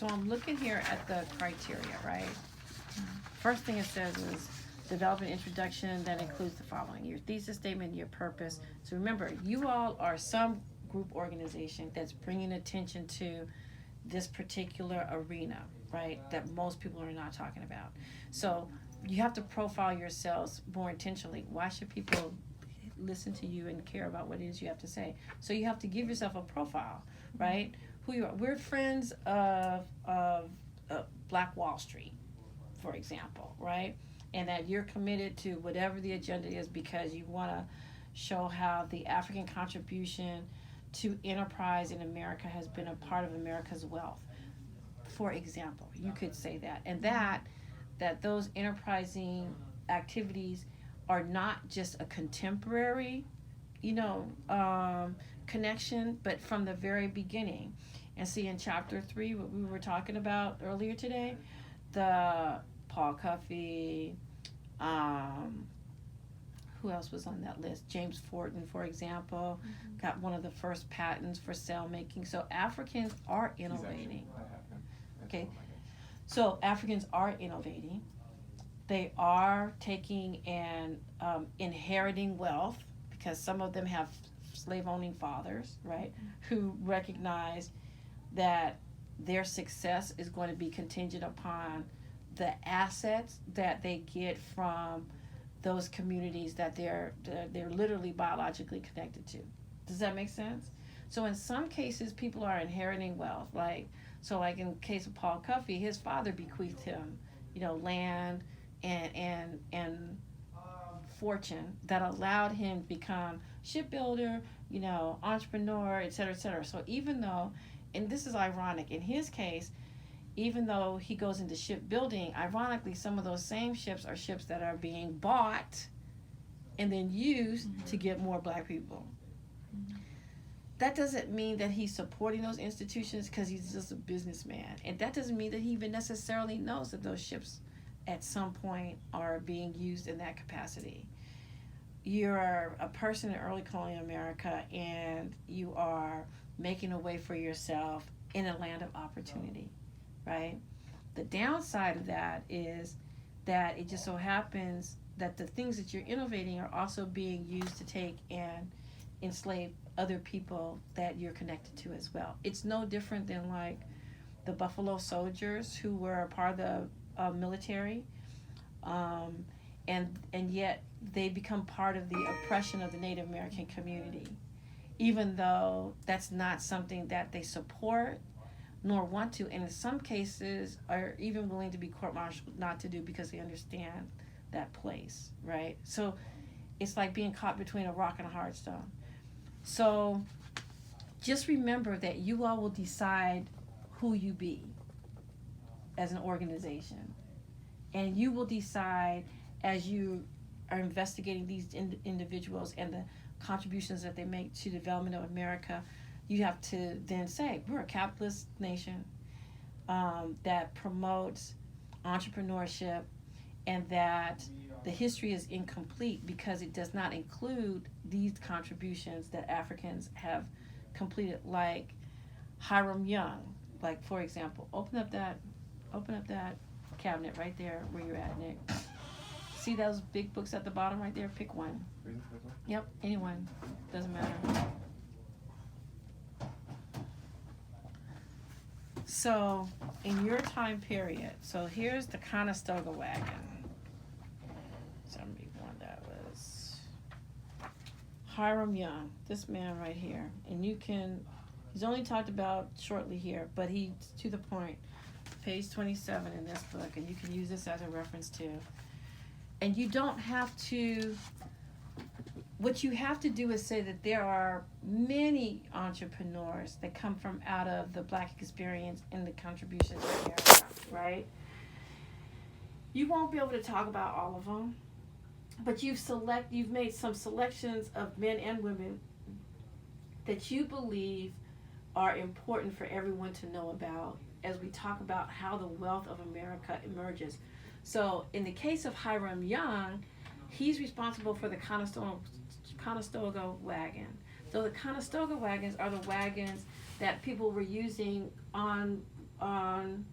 So I'm looking here at the criteria, right? First thing it says is develop an introduction that includes the following: your thesis statement, your purpose. So remember, you all are some group organization that's bringing attention to this particular arena, right? That most people are not talking about. So you have to profile yourselves more intentionally. Why should people listen to you and care about what it is you have to say? So you have to give yourself a profile, right? Who you are. We're friends of Black Wall Street, for example, right? And that you're committed to whatever the agenda is because you want to show how the African contribution to enterprise in America has been a part of America's wealth. For example, you could say that. And that those enterprising activities are not just a contemporary, you know, connection, but from the very beginning. And see, in chapter 3, what we were talking about earlier today, the Paul Cuffey, who else was on that list? James Fortin, for example, got one of the first patents for cell making. So Africans are innovating. Okay, so Africans are innovating. They are taking and inheriting wealth because some of them have slave owning fathers, right, who recognize that their success is going to be contingent upon the assets that they get from those communities that they're literally biologically connected to. Does that make sense? So in some cases, people are inheriting wealth. Like in the case of Paul Cuffey, his father bequeathed him, you know, land and fortune that allowed him to become shipbuilder, you know, entrepreneur, et cetera, et cetera. So even though, and this is ironic, in his case, even though he goes into shipbuilding, ironically, some of those same ships are ships that are being bought and then used to get more black people. That doesn't mean that he's supporting those institutions because he's just a businessman. And that doesn't mean that he even necessarily knows that those ships at some point are being used in that capacity. You're a person in early colonial America and you are making a way for yourself in a land of opportunity, right? The downside of that is that it just so happens that the things that you're innovating are also being used to take and enslave other people that you're connected to as well. It's no different than like the Buffalo Soldiers who were a part of the military, and yet they become part of the oppression of the Native American community, even though that's not something that they support nor want to, and in some cases are even willing to be court-martialed not to do because they understand that place, right? So it's like being caught between a rock and a hard stone. So just remember that you all will decide who you be as an organization. And you will decide as you are investigating these individuals and the contributions that they make to the development of America, you have to then say, we're a capitalist nation that promotes entrepreneurship, and that the history is incomplete because it does not include these contributions that Africans have completed, like Hiram Young. Like, for example, open up that cabinet right there where you're at, Nick. See those big books at the bottom right there? Pick one. Yep, anyone. Doesn't matter. So, in your time period, so here's the Conestoga wagon. 71, that was Hiram Young, this man right here. And he's only talked about shortly here, but he's to the point. Page 27 in this book, and you can use this as a reference too. And you don't have to, what you have to do is say that there are many entrepreneurs that come from out of the Black experience and the contributions to America, right? You won't be able to talk about all of them, but you've made some selections of men and women that you believe are important for everyone to know about as we talk about how the wealth of America emerges. So in the case of Hiram Young, he's responsible for the Conestoga wagon. So the Conestoga wagons are the wagons that people were using on on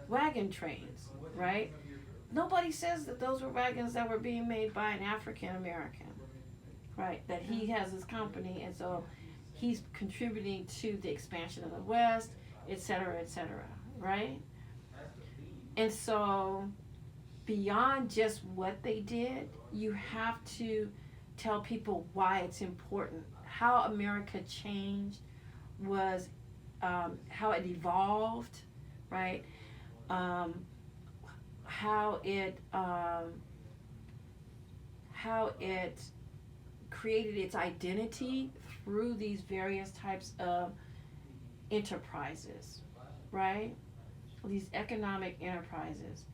wagon trains, right? Nobody says that those were wagons that were being made by an African American, right? That he has his company, and so he's contributing to the expansion of the West, et cetera, right? And so beyond just what they did, you have to tell people why it's important. How America changed was how it evolved, right? How it created its identity through these various types of enterprises, right? These economic enterprises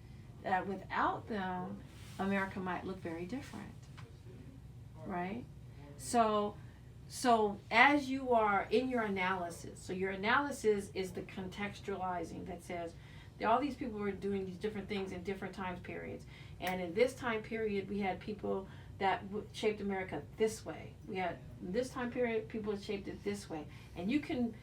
that without them, America might look very different, right? So as you are in your analysis, so your analysis is the contextualizing that says all these people were doing these different things in different time periods. And in this time period, we had people that shaped America this way. We had, in this time period, people that shaped it this way. And you can,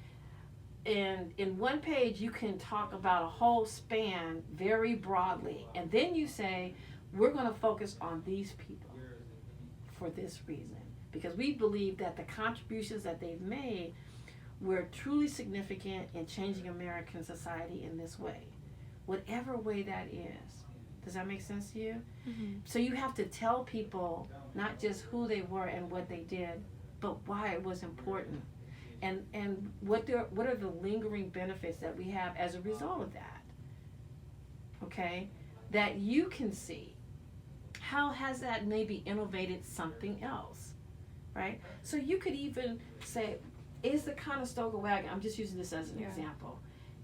in one page, you can talk about a whole span very broadly. And then you say, we're going to focus on these people for this reason. Because we believe that the contributions that they've made were truly significant in changing American society in this way. Whatever way that is. Does that make sense to you? Mm-hmm. So you have to tell people not just who they were and what they did, but why it was important. And what are the lingering benefits that we have as a result of that? Okay? That you can see. How has that maybe innovated something else? Right? So you could even say, is the Conestoga wagon, I'm just using this as an example,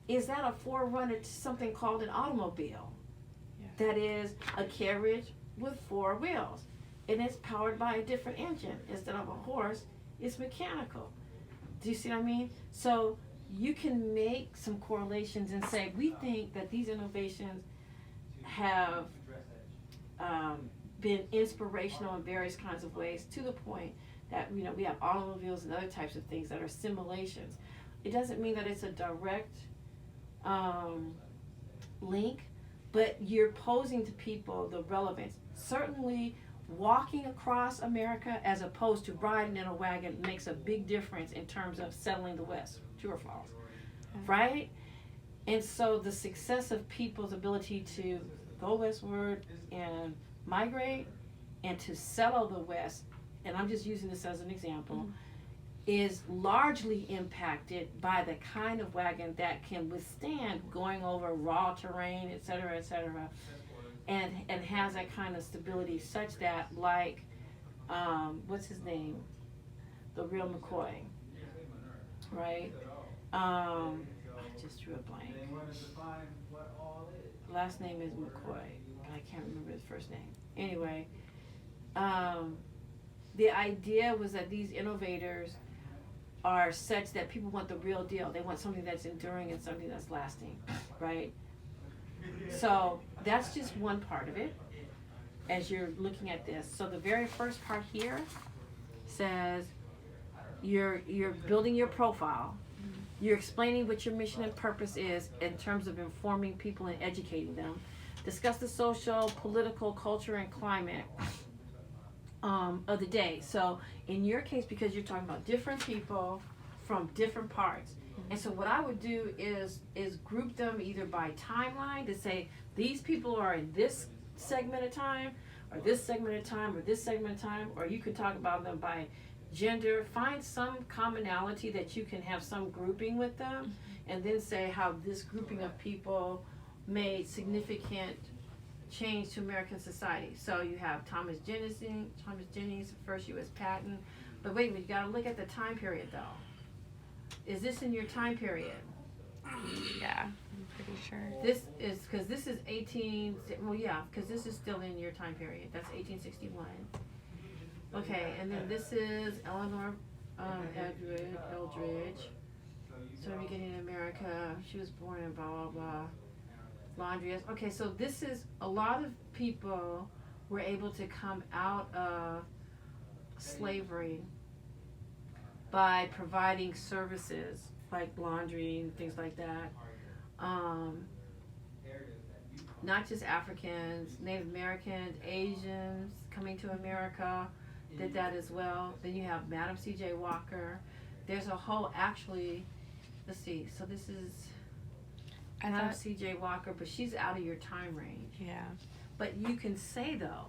is that a forerunner to something called an automobile? Yeah. That is a carriage with 4 wheels. And it's powered by a different engine. Instead of a horse, it's mechanical. Do you see what I mean? So you can make some correlations and say, we think that these innovations have been inspirational in various kinds of ways, to the point that, you know, we have automobiles and other types of things that are simulations. It doesn't mean that it's a direct link, but you're posing to people the relevance. Certainly, walking across America as opposed to riding in a wagon makes a big difference in terms of settling the West. True or false? Okay. Right? And so the success of people's ability to go westward and migrate and to settle the West, and I'm just using this as an example, is largely impacted by the kind of wagon that can withstand going over raw terrain, et cetera, and has that kind of stability, such that, like, what's his name? The real McCoy, right? I just drew a blank. Last name is McCoy, but I can't remember his first name. Anyway, the idea was that these innovators are such that people want the real deal. They want something that's enduring and something that's lasting, right? So that's just one part of it as you're looking at this. So the very first part here says you're building your profile. You're explaining what your mission and purpose is in terms of informing people and educating them. Discuss the social, political, culture, and climate of the day. So in your case, because you're talking about different people from different parts, and so what I would do is group them either by timeline to say these people are in this segment of time, or this segment of time, or this segment of time, or you could talk about them by gender. Find some commonality that you can have some grouping with them, and then say how this grouping of people made significant change to American society. So you have Thomas Jennings, first U.S. patent. But wait a minute, you got to look at the time period though. Is this in your time period? Yeah, I'm pretty sure. This is, because this is because this is still in your time period. That's 1861. Okay, and then this is Eleanor Eldridge. So beginning in America, she was born in blah, blah, blah. Laundry. Okay, so this is a lot of people were able to come out of slavery by providing services like laundry and things like that um, not just Africans, Native Americans, Asians coming to America did that as well. Then you have Madam C.J. Walker. There's a whole, actually, let's see, so this is Madam C.J. Walker, but she's out of your time range. Yeah. But you can say, though,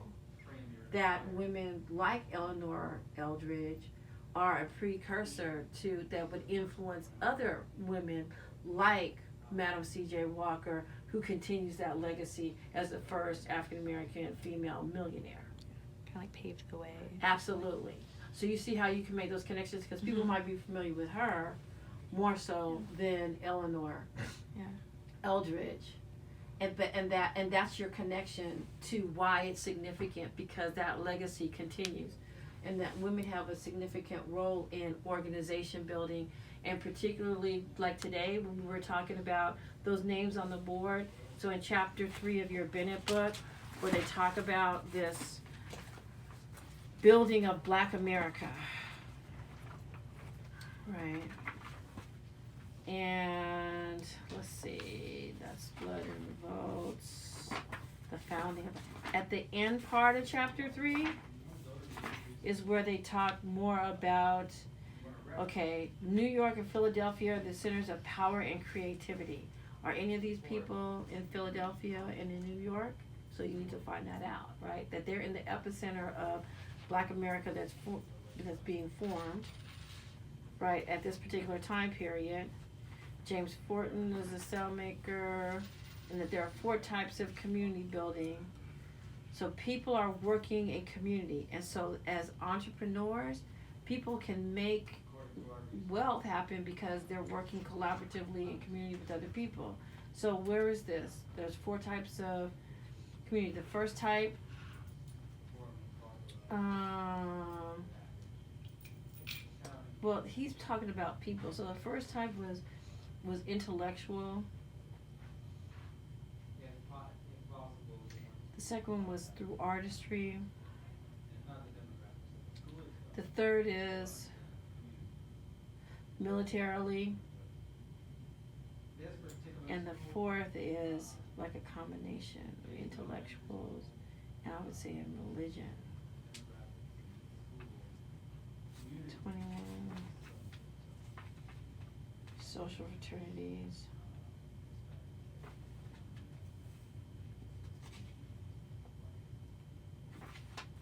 that women like Eleanor Eldridge are a precursor to, that would influence other women like Madam C.J. Walker, who continues that legacy as the first African-American female millionaire. Kind of like paved the way. Absolutely. So you see how you can make those connections, because people might be familiar with her more so than Eleanor Eldridge. And that's your connection to why it's significant, because that legacy continues, and that women have a significant role in organization building, and particularly like today when we were talking about those names on the board. So in chapter 3 of your Bennett book, where they talk about this building of Black America, right? And let's see, that's blood and votes, the founding of, at the end part of chapter 3 is where they talk more about, okay, New York and Philadelphia are the centers of power and creativity. Are any of these people in Philadelphia and in New York? So you need to find that out, right? That they're in the epicenter of Black America that's being formed, right, at this particular time period. James Fortin is a cellmaker, and that there are 4 types of community building. So people are working in community, and so as entrepreneurs, people can make wealth happen because they're working collaboratively in community with other people. So where is this? There's 4 types of community. The first type, well, he's talking about people. So the first type was intellectual. The second one was through artistry. The third is militarily. And the fourth is like a combination of intellectuals and I would say in religion. 21 social fraternities.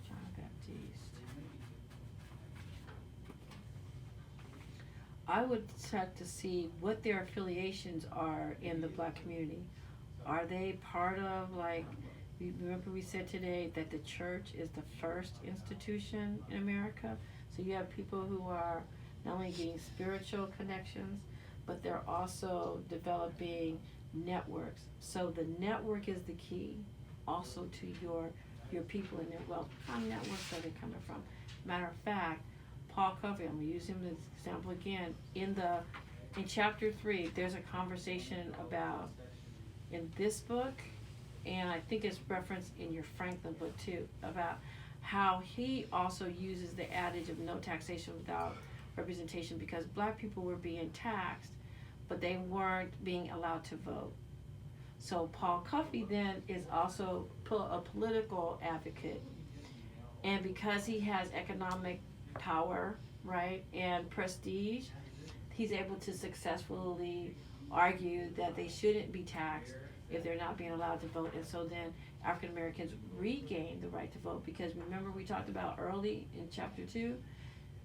John Baptiste. I would check to see what their affiliations are in the Black community. Are they part of, like, remember we said today that the church is the first institution in America? So you have people who are not only getting spiritual connections, but they're also developing networks. So the network is the key also to your people and their wealth. What kind of networks are they coming from? Matter of fact, Paul Covey, I'm going to use him as an example again. In chapter 3, there's a conversation about, in this book, and I think it's referenced in your Franklin book too, about how he also uses the adage of no taxation without representation, because Black people were being taxed, but they weren't being allowed to vote. So Paul Covey then is also a political advocate, and because he has economic power, right, and prestige, he's able to successfully argue that they shouldn't be taxed if they're not being allowed to vote. And so then African Americans regain the right to vote, because remember we talked about early in chapter 2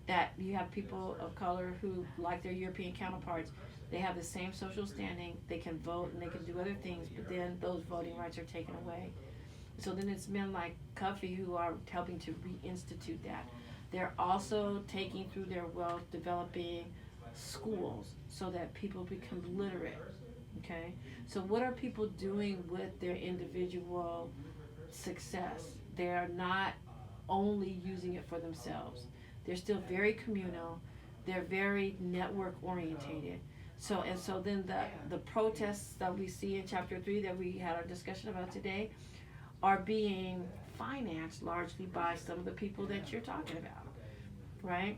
that you have people of color who, like their European counterparts, they have the same social standing, they can vote and they can do other things, but then those voting rights are taken away. So then it's men like Covey who are helping to reinstitute that. They're also taking through their wealth, developing schools so that people become literate, okay? So what are people doing with their individual success? They're not only using it for themselves. They're still very communal. They're very network orientated. So then the protests that we see in chapter 3 that we had our discussion about today are being financed largely by some of the people that you're talking about, right?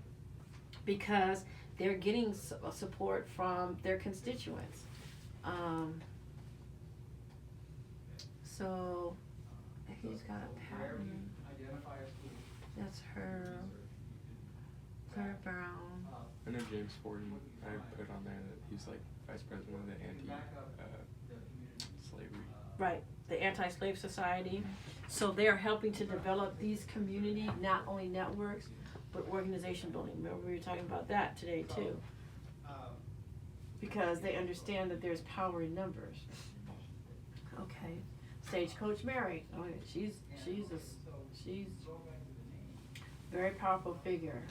Because they're getting support from their constituents. So he's got a patent. That's her. Claire Brown. I know James Forden. I put on there that he's like vice president of the anti-slavery. Right, the Anti-Slave Society. So they're helping to develop these community, not only networks, but organization building. Remember we were talking about that today too. Because they understand that there's power in numbers. Okay, Stagecoach Mary. Oh, she's a very powerful figure.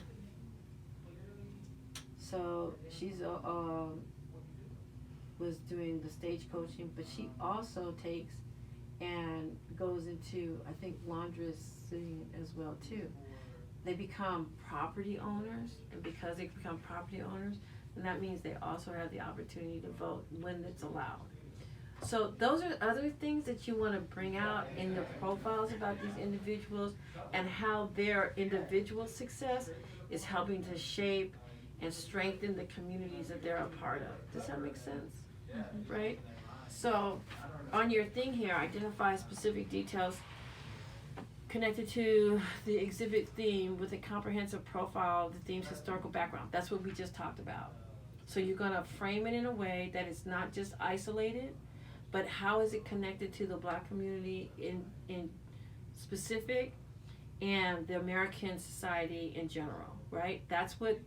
So she's was doing the stage coaching, but she also takes and goes into, I think, laundressing as well too. They become property owners, and because they become property owners, then that means they also have the opportunity to vote when it's allowed. So those are other things that you want to bring out in the profiles about these individuals and how their individual success is helping to shape and strengthen the communities that they're a part of. Does that make sense? Mm-hmm. Right? So on your thing here, identify specific details connected to the exhibit theme with a comprehensive profile of the theme's historical background. That's what we just talked about. So you're going to frame it in a way that it's not just isolated, but how is it connected to the Black community in specific and the American society in general, right? That's what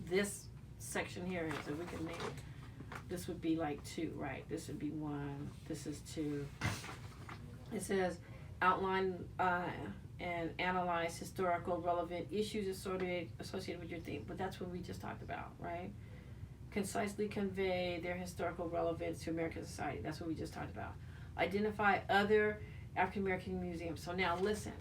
this section here is. If we can make it, this would be like 2, right? This would be 1, this is 2. It says outline and analyze historical relevant issues associated with your theme, but that's what we just talked about, right? Concisely convey their historical relevance to American society. That's what we just talked about. Identify other African American museums. So now listen,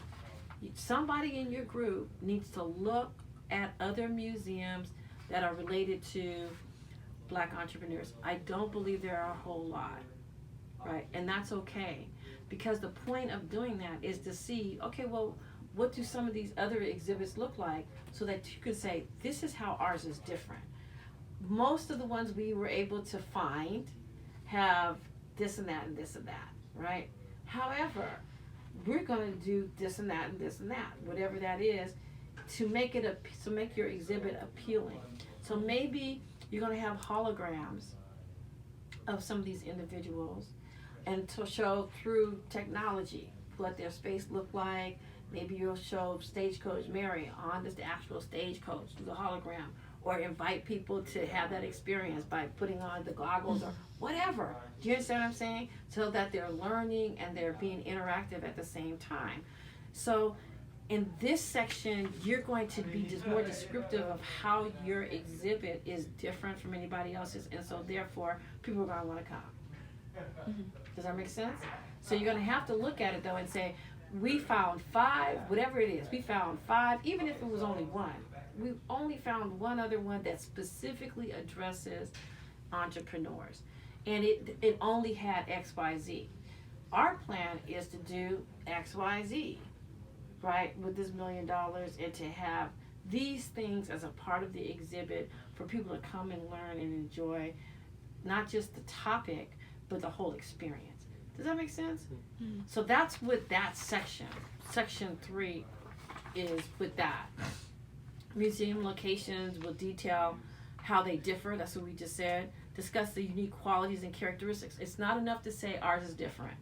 somebody in your group needs to look at other museums that are related to Black entrepreneurs. I don't believe there are a whole lot, right? And that's okay, because the point of doing that is to see, okay, well, what do some of these other exhibits look like, so that you could say, this is how ours is different. Most of the ones we were able to find have this and that and this and that, right? However, we're going to do this and that and this and that, whatever that is, to make it to make your exhibit appealing. So maybe you're going to have holograms of some of these individuals, and to show through technology what their space looked like. Maybe you'll show Stagecoach Mary on the actual stagecoach through the hologram, or invite people to have that experience by putting on the goggles or whatever. Do you understand what I'm saying? So that they're learning and they're being interactive at the same time. So in this section, you're going to be just more descriptive of how your exhibit is different from anybody else's, and so therefore people are going to want to come. Mm-hmm. Does that make sense? So you're going to have to look at it though and say, we found 5, whatever it is, we found 5, even if it was only 1. We only found one other one that specifically addresses entrepreneurs, and it only had XYZ. Our plan is to do XYZ, right, with this $1 million, and to have these things as a part of the exhibit for people to come and learn and enjoy not just the topic, but the whole experience. Does that make sense? Mm-hmm. So that's what that section 3 is with that. Museum locations will detail how they differ. That's what we just said. Discuss the unique qualities and characteristics. It's not enough to say ours is different.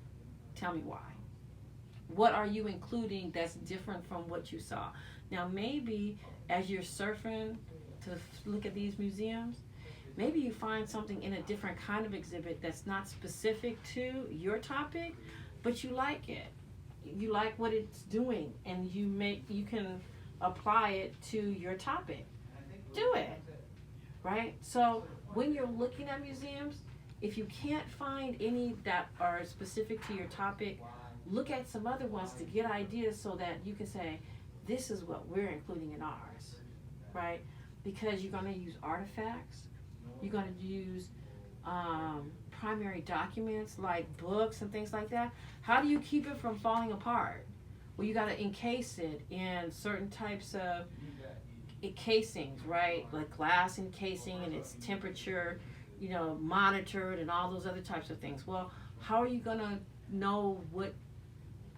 Tell me why. What are you including that's different from what you saw? Now maybe as you're surfing to look at these museums, maybe you find something in a different kind of exhibit that's not specific to your topic, but you like it. You like what it's doing, and you can apply it to your topic. Do it, right? So when you're looking at museums, if you can't find any that are specific to your topic, look at some other ones to get ideas so that you can say, this is what we're including in ours, right? Because you're going to use artifacts, you're going to use primary documents like books and things like that. How do you keep it from falling apart? Well, you got to encase it in certain types of casings, right? Like glass encasing, and its temperature, monitored, and all those other types of things. Well, how are you going to know what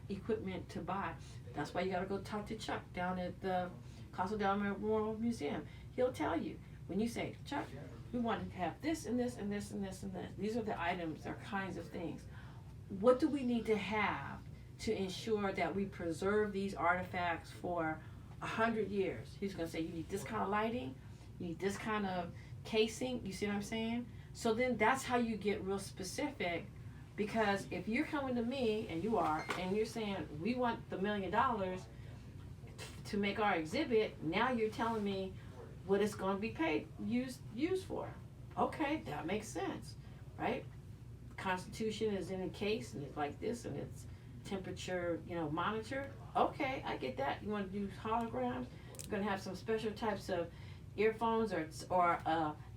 equipment to buy. That's why you gotta go talk to Chuck down at the Casa del Memorial Museum. He'll tell you, when you say, Chuck, we want to have this and this and this and this and this. These are the items or kinds of things. What do we need to have to ensure that we preserve these artifacts for 100 years? He's gonna say, you need this kind of lighting, you need this kind of casing, you see what I'm saying? So then that's how you get real specific, because if you're coming to me, and you are, and you're saying, we want the $1 million to make our exhibit, now you're telling me what it's gonna be used for. Okay, that makes sense, right? The Constitution is in a case and it's like this and it's temperature, monitored. Okay, I get that. You wanna do holograms, you're gonna have some special types of earphones or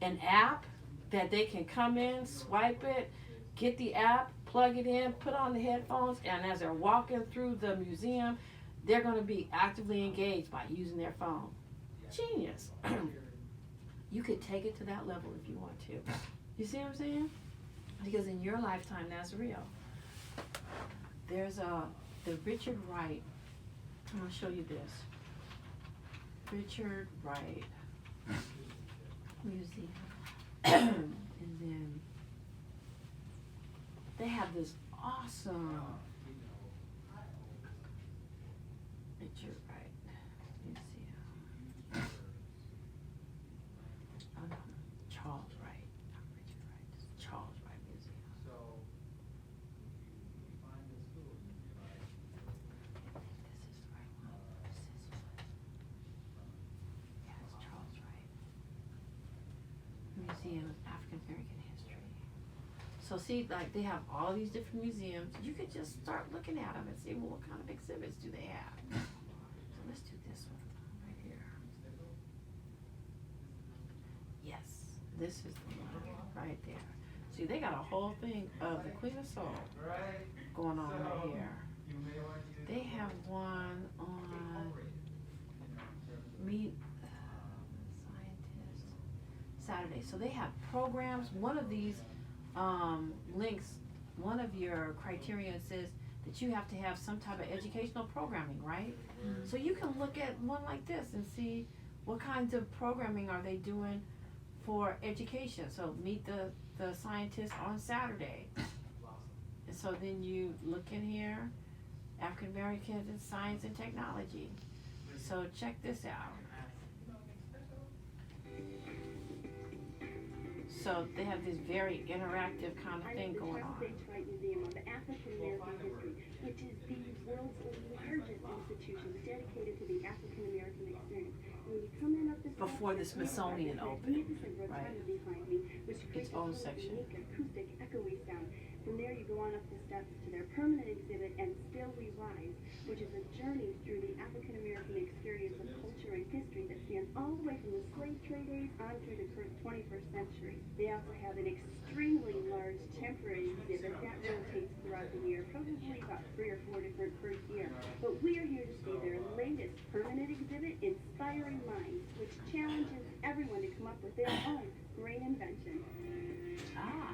an app that they can come in, swipe it, get the app, plug it in, put on the headphones, and as they're walking through the museum, they're gonna be actively engaged by using their phone. Genius. You could take it to that level if you want to. You see what I'm saying? Because in your lifetime, that's real. There's the Richard Wright. I'm gonna show you this. Richard Wright Museum. And then they have this awesome Richard Wright Museum. Oh no, Charles Wright, not Richard Wright. It's Charles Wright Museum. This is the right one. Yeah, it's Charles Wright Museum of African American History. So see, like they have all these different museums. You could just start looking at them and see, well, what kind of exhibits do they have? So let's do this one right here. Yes, this is the one right there. See, they got a whole thing of the Queen of Soul going on right here. They have one on Meet Scientist Saturday. So they have programs. One of these links, one of your criteria says that you have to have some type of educational programming, right? Mm-hmm. So you can look at one like this and see what kinds of programming are they doing for education. So meet the scientists on Saturday. And so then you look in here, African Americans in Science and Technology. So check this out. So they have this very interactive kind of thing going on. The Charles H. Wright Museum of African American History, which is the world's largest institution dedicated to the African American experience. And when you come in up this Before the Smithsonian opened, right? Its own section. Acoustic, echoey sound. From there, you go on up the steps to their permanent exhibit, and Still We Rise, which is a journey through the African American experience of culture and history that spans all the way from the slave trade days on through the 21st century. They also have an extremely large temporary exhibit that rotates throughout the year, probably about 3 or 4 different per year. But we are here to see their latest permanent exhibit, Inspiring Minds, which challenges everyone to come up with their own great invention. Ah.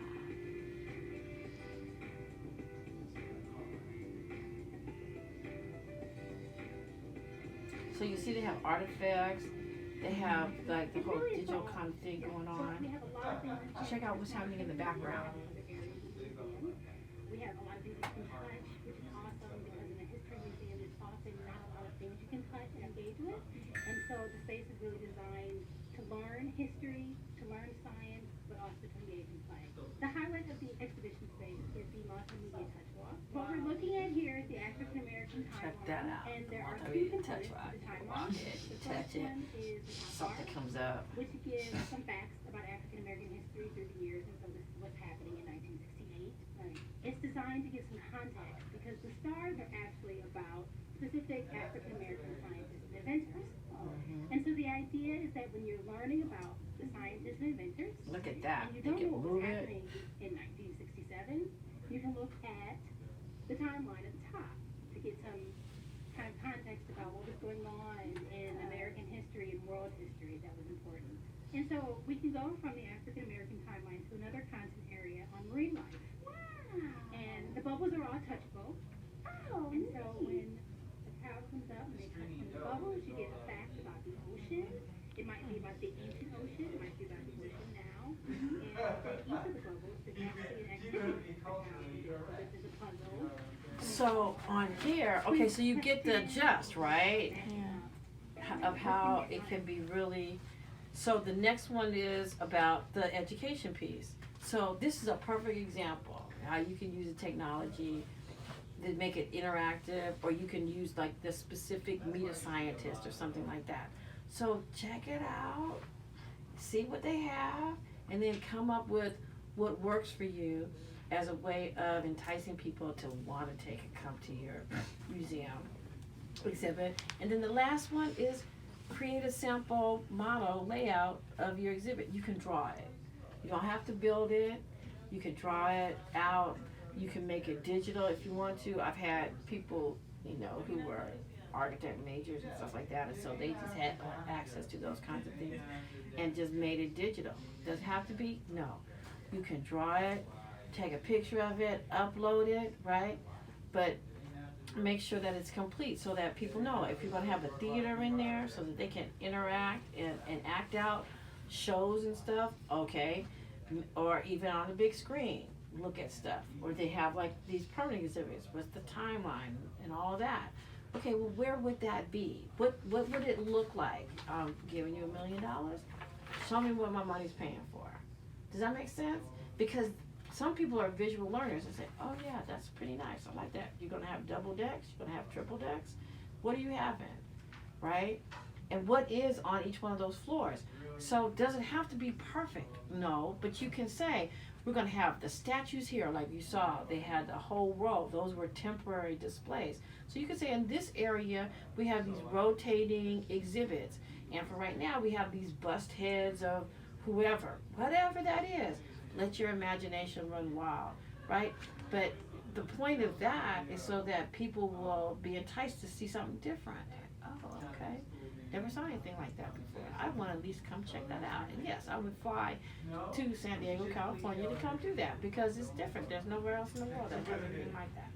So you see they have artifacts, they have like the whole digital kind of thing going on. Check out what's happening in the background. We have a lot of things you can touch, which is awesome because in a history museum there's often not a lot of things you can touch and engage with. And so the space is really designed to learn history, to learn science, but also to engage in science. The highlight of the exhibition space is the multimedia touch walk. What we're looking at here is the African American timeline. Check that out. And there are two Multimedia components touch to walk. the timeline. Walk it, The touch first it. one is the top Something bar, comes up. which gives some facts about African American history through the years, and so this is what's happening in 1968. Right. It's designed to give some context because the stars are actually about specific African American scientists and inventors. And so the idea is that when you're learning about the scientists and inventors, Look at that. and you They don't can know what move was it. happening in 1967, you can look at the timeline at the top to get some kind of context about what was going on in American history and world history that was important. And so we can go from the African American timeline to another content area on marine life. Wow. And the boat bubbles are all touchable. Oh, and so when the crowd comes up and they touch on the bubbles, you get a fact about the ocean. It might be about the ancient ocean, it might be about the ocean now. And then each of the bubbles is actually an activity. This is a puzzle. So on here, okay, so you get the gist, right? Of how it can be really. So the next one is about the education piece. So this is a perfect example how you can use the technology to make it interactive, or you can use like the specific media scientist or something like that. So check it out, see what they have, and then come up with what works for you as a way of enticing people to want to come to your museum exhibit. And then the last one is create a sample model layout of your exhibit. You can draw it. You don't have to build it. You can draw it out. You can make it digital if you want to. I've had people, who were architect majors and stuff like that, and so they just had access to those kinds of things and just made it digital. Does it have to be? No. You can draw it, take a picture of it, upload it, right? But make sure that it's complete so that people know if you're going to have a theater in there so that they can interact and act out shows and stuff, okay, or even on a big screen, look at stuff, or they have like these permanent exhibits, what's the timeline and all of that. Okay, well, where would that be? What would it look like? Giving you $1 million? Show me what my money's paying for. Does that make sense? Because some people are visual learners and say, oh yeah, that's pretty nice, I like that. You're gonna have double decks, you're gonna have triple decks. What are you having, right? And what is on each one of those floors? So does it have to be perfect? No, but you can say, we're gonna have the statues here, like you saw, they had a whole row, those were temporary displays. So you can say in this area, we have these rotating exhibits. And for right now, we have these bust heads of whoever, whatever that is. Let your imagination run wild, right? But the point of that is so that people will be enticed to see something different. Oh, okay. Never saw anything like that before. I want to at least come check that out. And yes, I would fly to San Diego, California to come do that because it's different. There's nowhere else in the world that has anything like that.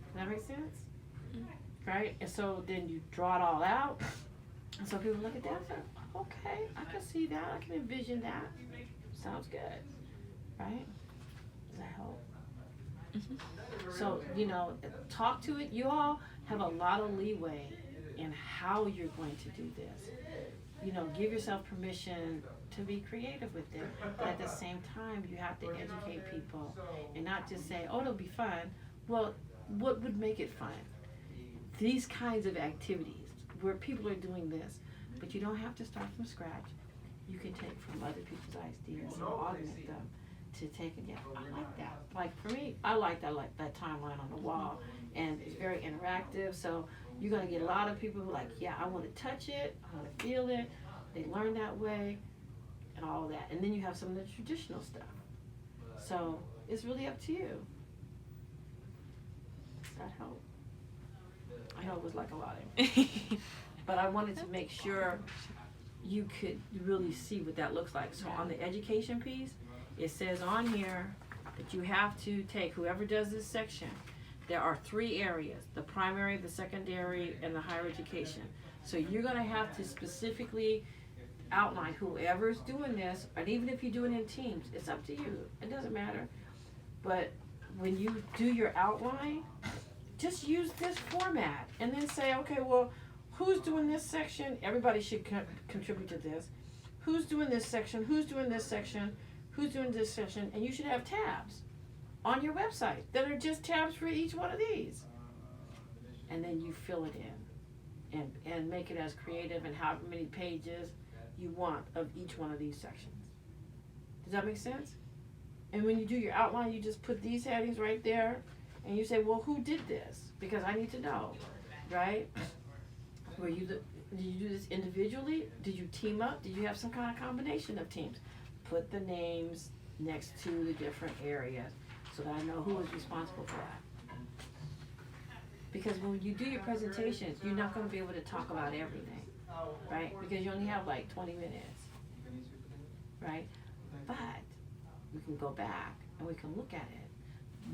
Does that make sense? Right? And so then you draw it all out. And so people look at that and say, okay, I can see that. I can envision that. Sounds good. Right? Does that help? So, talk to it. You all have a lot of leeway in how you're going to do this. Give yourself permission to be creative with it. But at the same time, you have to educate people and not just say, oh, it'll be fun. Well, what would make it fun? These kinds of activities where people are doing this, but you don't have to start from scratch. You can take from other people's ideas and augment them to take it. Yeah, I like that. Like for me, I like that timeline on the wall, and it's very interactive. So you're gonna get a lot of people who are like, yeah, I want to touch it, I want to feel it. They learn that way, and all of that. And then you have some of the traditional stuff. So it's really up to you. Does that help? I know it was like a lot, but I wanted to make sure you could really see what that looks like. So on the education piece, it says on here that you have to take, whoever does this section, there are 3 areas, the primary, the secondary, and the higher education. So you're gonna have to specifically outline whoever's doing this, and even if you do it in teams, it's up to you, it doesn't matter. But when you do your outline, just use this format and then say, okay, well, who's doing this section? Everybody should contribute to this. Who's doing this section? Who's doing this section? Who's doing this section? And you should have tabs on your website that are just tabs for each one of these. And then you fill it in and make it as creative and however many pages you want of each one of these sections. Does that make sense? And when you do your outline, you just put these headings right there. And you say, well, who did this? Because I need to know, right? Did you do this individually? Did you team up? Did you have some kind of combination of teams? Put the names next to the different areas so that I know who is responsible for that. Because when you do your presentations, you're not going to be able to talk about everything, right? Because you only have like 20 minutes, right? But we can go back and we can look at it.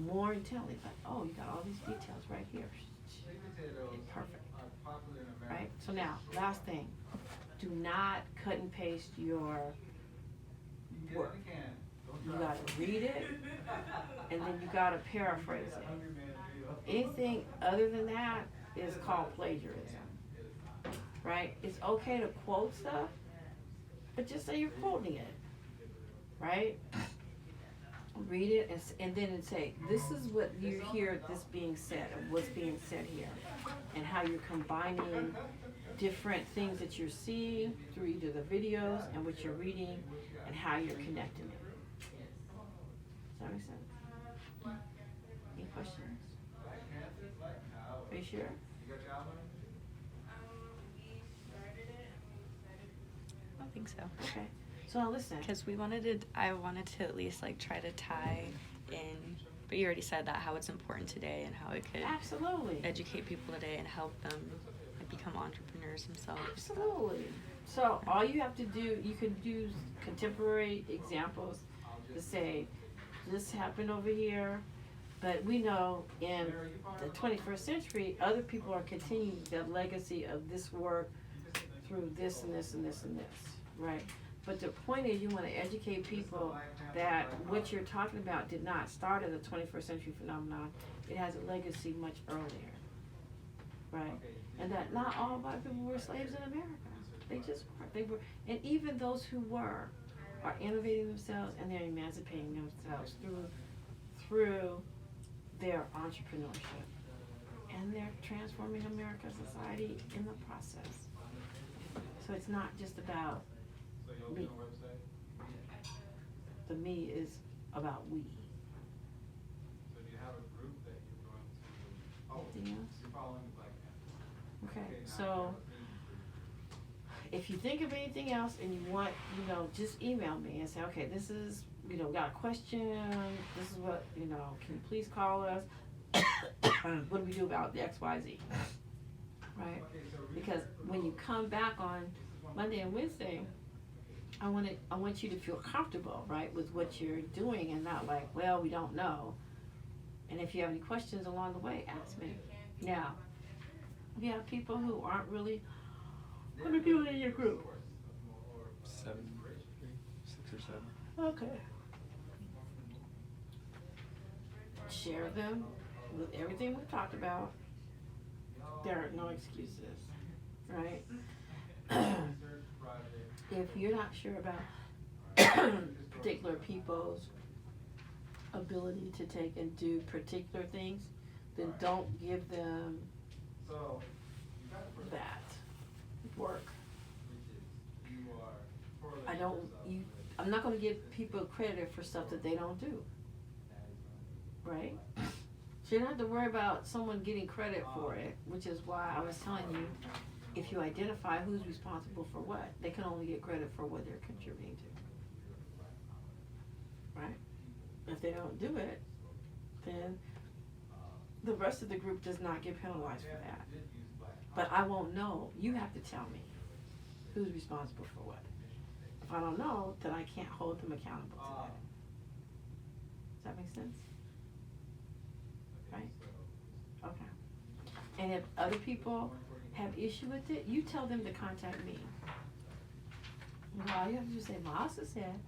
more intently, like, oh, you got all these details right here. Perfect. Right? So now, last thing. Do not cut and paste your work. You gotta read it, and then you gotta paraphrase it. Anything other than that is called plagiarism. Right? It's okay to quote stuff, but just say you're quoting it. Right? Read it and then say, this is what you hear this being said, or what's being said here, and how you're combining different things that you're seeing through either the videos and what you're reading, and how you're connecting it. Does that make sense? Any questions? Are you sure? I don't think so. Okay. So now listen. Because I wanted to at least like try to tie in, but you already said that, how it's important today and how it could Absolutely. educate people today and help them like, become entrepreneurs themselves. Absolutely. So all you have to do, you can use contemporary examples to say, this happened over here, but we know in the 21st century, other people are continuing the legacy of this work through this and this and this and this, right? But the point is, you want to educate people that what you're talking about did not start as a 21st century phenomenon. It has a legacy much earlier, right? And that not all black people were slaves in America. They just weren't. They were, and even those who were are innovating themselves and they're emancipating themselves through their entrepreneurship. And they're transforming America's society in the process. So it's not just about me. The me is about we. Anything else? Okay, so if you think of anything else and you want, just email me and say, okay, this is, got a question, this is what, can you please call us? What do we do about the XYZ? Right? Because when you come back on Monday and Wednesday, I want you to feel comfortable, right, with what you're doing and not like, well, we don't know. And if you have any questions along the way, ask me. Now, we have people who aren't really, how many people in your group? 7, 6 or 7. Okay. Share them with everything we've talked about. There are no excuses, right? If you're not sure about particular people's ability to take and do particular things, then don't give them that work. I'm not going to give people credit for stuff that they don't do, right? So you don't have to worry about someone getting credit for it, which is why I was telling you, if you identify who's responsible for what, they can only get credit for what they're contributing to, right? If they don't do it, then the rest of the group does not get penalized for that. But I won't know. You have to tell me who's responsible for what. If I don't know, then I can't hold them accountable to that. Does that make sense? Right? Okay. And if other people have issue with it, you tell them to contact me. All you have to do is say, Melissa said,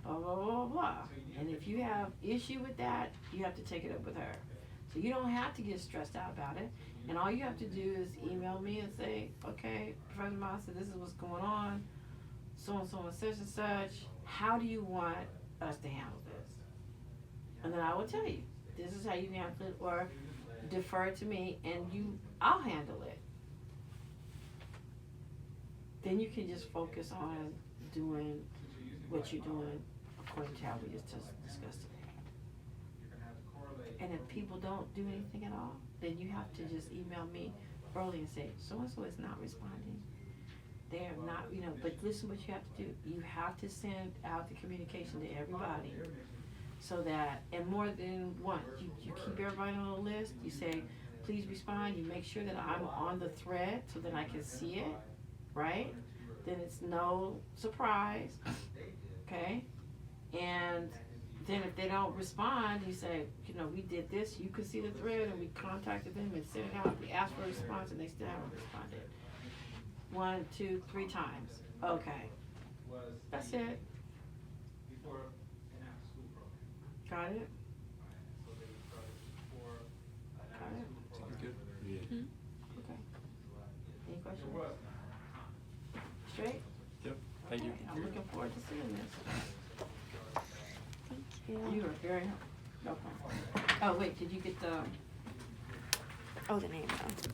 blah, blah, blah, blah. And if you have issue with that, you have to take it up with her. So you don't have to get stressed out about it. And all you have to do is email me and say, okay, Professor Melissa, this is what's going on. So and so and such and such. How do you want us to handle this? And then I will tell you, this is how you handle it, or defer it to me and I'll handle it. Then you can just focus on doing what you're doing according to how we just discussed today. And if people don't do anything at all, then you have to just email me early and say, so-and-so is not responding. They are not, but listen what you have to do. You have to send out the communication to everybody so that, and more than once, you keep everybody on a list. You say, please respond. You make sure that I'm on the thread so that I can see it, right? Then it's no surprise, okay? And then if they don't respond, you say, you know, we did this, you could see the thread, and we contacted them and sent it out, we asked for a response, and they still haven't responded. 1, 2, 3 times. Okay. That's it. Got it? Got it? Sounds good. Okay. Any questions? Straight? Yep. Thank you. Okay, I'm looking forward to seeing this. Thank You are very, no problem. Oh, wait, did you get the, Oh, the name though.